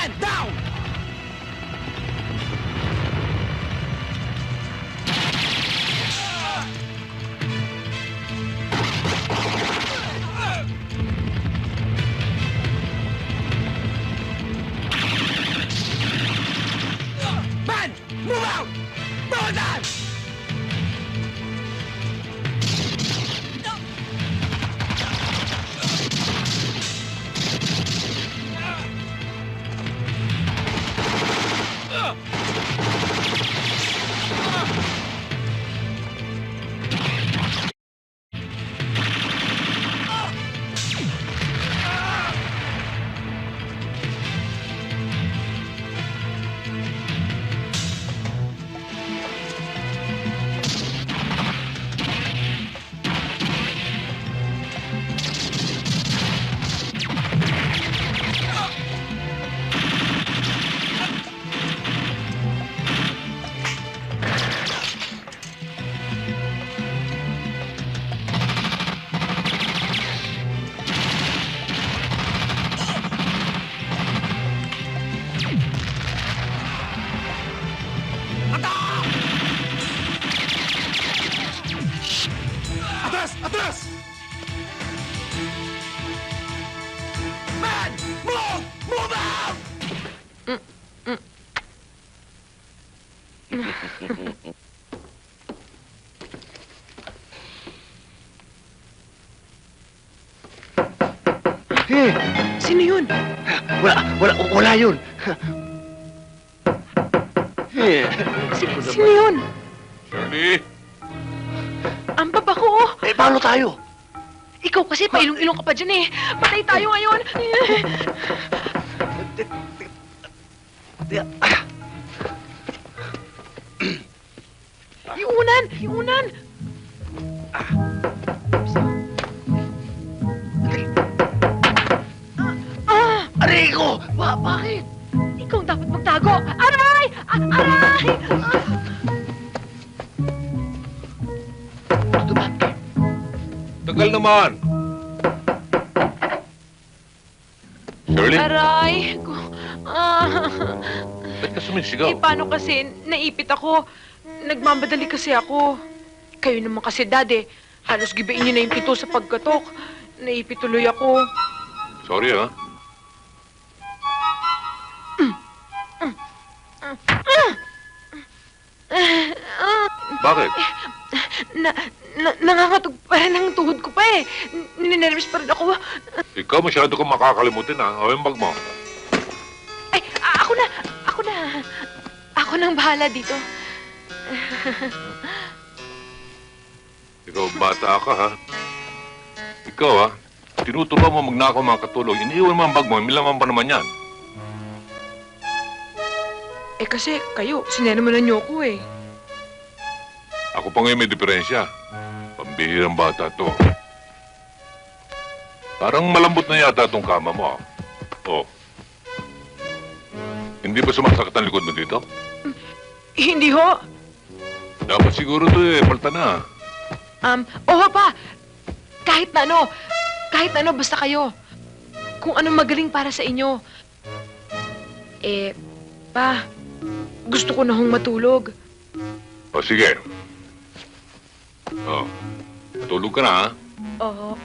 Man, down! Man, move out! Move out! Atras! Atras! Man! Move! Move out! Sino yun? Wala yun. Sino yun? Shirley! Ang baba ko. Eh, paano tayo? Ikaw kasi, pailong-ilong ka pa dyan eh. Patay tayo ngayon. Iunan! Iunan! Aray ko! Bakit? Ikaw ang dapat magtago. Aray! Aray! Tagal naman! Shirley, Aray! ba't ka sumisigaw? Eh, paano kasi? Naipit ako. Nagmamadali kasi ako. Kayo naman kasi, Dad, halos gibain niyo na yung pito sa pagkatok. Naipit tuloy ako. Sorry, ha? Bakit? Nangangatog pa rin ang tuhod ko pa eh. Ninenervous pa rin ako. Ikaw masyado kang makakalimutin, ha? O yung bag mo. Ay, ako na! Ako na! Ako nang bahala dito. Ikaw, bata ka, ha? Ikaw, ha? Tinuturuan mo magnakaw mga katulog. Iniiwan mo ang bag mo. Milaman pa naman yan. Eh kasi kayo, sinenamanan niyo ako eh. Ako pa ngayon may diferensya. Pambihirang bata to. Parang malambot na yata itong kama mo, ha? Oh. Hindi ba sumasakit ang likod mo dito? Hindi ho. Dapat siguro to palta na. Oo pa. Kahit na ano, basta kayo. Kung anong magaling para sa inyo. Eh, pa, gusto ko na hong matulog. O sige. Oh. Tulog ka na, ha? Oo.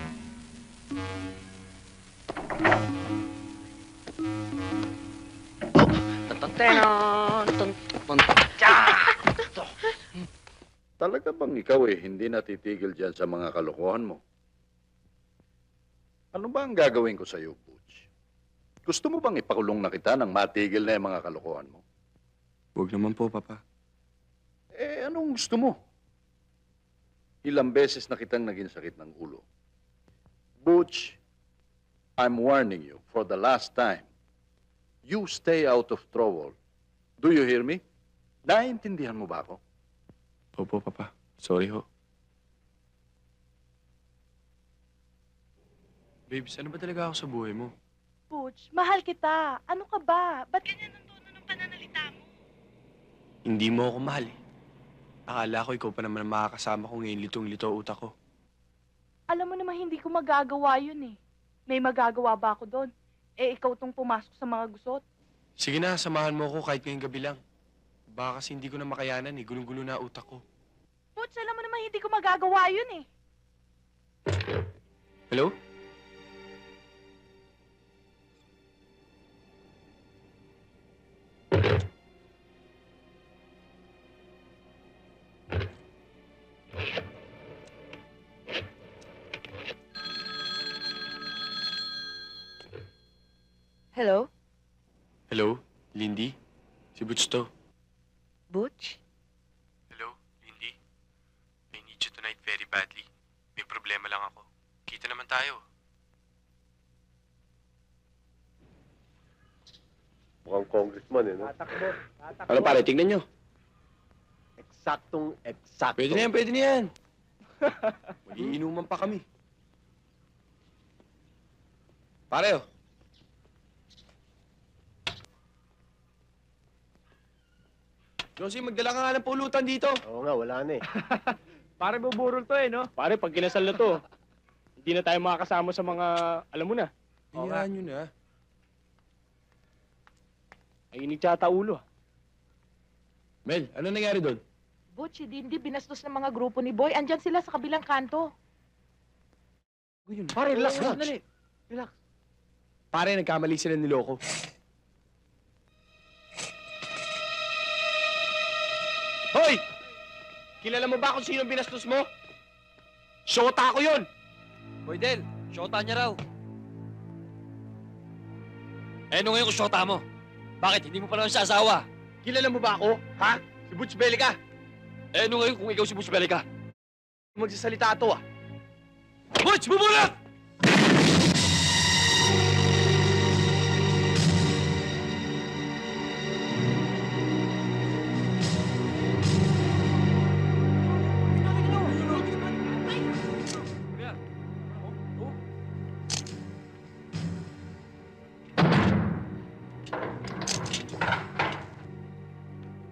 Talaga bang ikaw hindi natitigil dyan sa mga kalokohan mo? Ano ba ang gagawin ko sa iyo, Butch? Gusto mo bang ipakulong na kita nang matigil na yung mga kalokohan mo? Huwag naman po, Papa. Eh, anong gusto mo? Ilang beses na kitang naging sakit ng ulo. Butch, I'm warning you for the last time. You stay out of trouble. Do you hear me? Naiintindihan mo ba ako? Opo, Papa. Sorry ho. Babes, ano ba talaga ako sa buhay mo? Butch, mahal kita. Ano ka ba? Ba't ganyan ang tono ng pananalita mo? Hindi mo ako mahal eh. Akala ko ikaw pa naman ang makakasama ko ngayon litong-lito utak ko. Alam mo naman hindi ko magagawa yun eh. May magagawa ba ako doon? Eh, ikaw tong pumasok sa mga gusot. Sige na, samahan mo ako kahit ngayong gabi lang. Baka kasi hindi ko na makayanan eh. Gulong-gulo na utak ko. Butch, alam mo naman hindi ko magagawa yun eh. Hello? Hello? Hello? Lindy? Si Butch to. Butch? Hello? Lindy? I need you tonight very badly. May problema lang ako. Kita naman tayo. Mukhang congressman eh, no? Ano pare, tignan nyo. Eksaktong eksakto. Pwede na yan, pwede na yan. Magiinuman pa kami. Pare, oh. Josie, magdala ka nga ng pulutan dito. Oo nga, wala na eh. Pare buburol to eh, no? Pare, pag kinasal na to, hindi na tayo makakasama sa mga, alam mo na, Hayaan nyo na. naiinig tsata ulo. Mel, ano nangyari doon? Butch, hindi binastos ng mga grupo ni Boy. Andyan sila sa kabilang kanto. Pare, relax Relax. dali. Pare, nagkamali sila niloko. Hoy! Kilala mo ba kung sino binastos mo? Shota ko yun! Boy Del, syota niya raw. Eh, ano ngayon kung syota mo? Bakit? Hindi mo pa naman siya asawa? Kilala mo ba ako? Ha? Si Butch Belica? Eh, ano ngayon kung ikaw si Butch Belica? Magsasalita to ah. Butch, bumulat!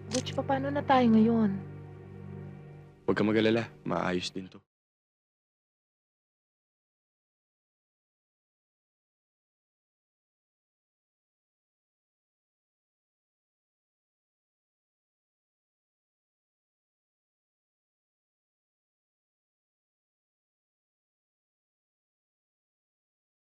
Butch, paano na tayo ngayon? Huwag ka mag-alala. Maayos din to.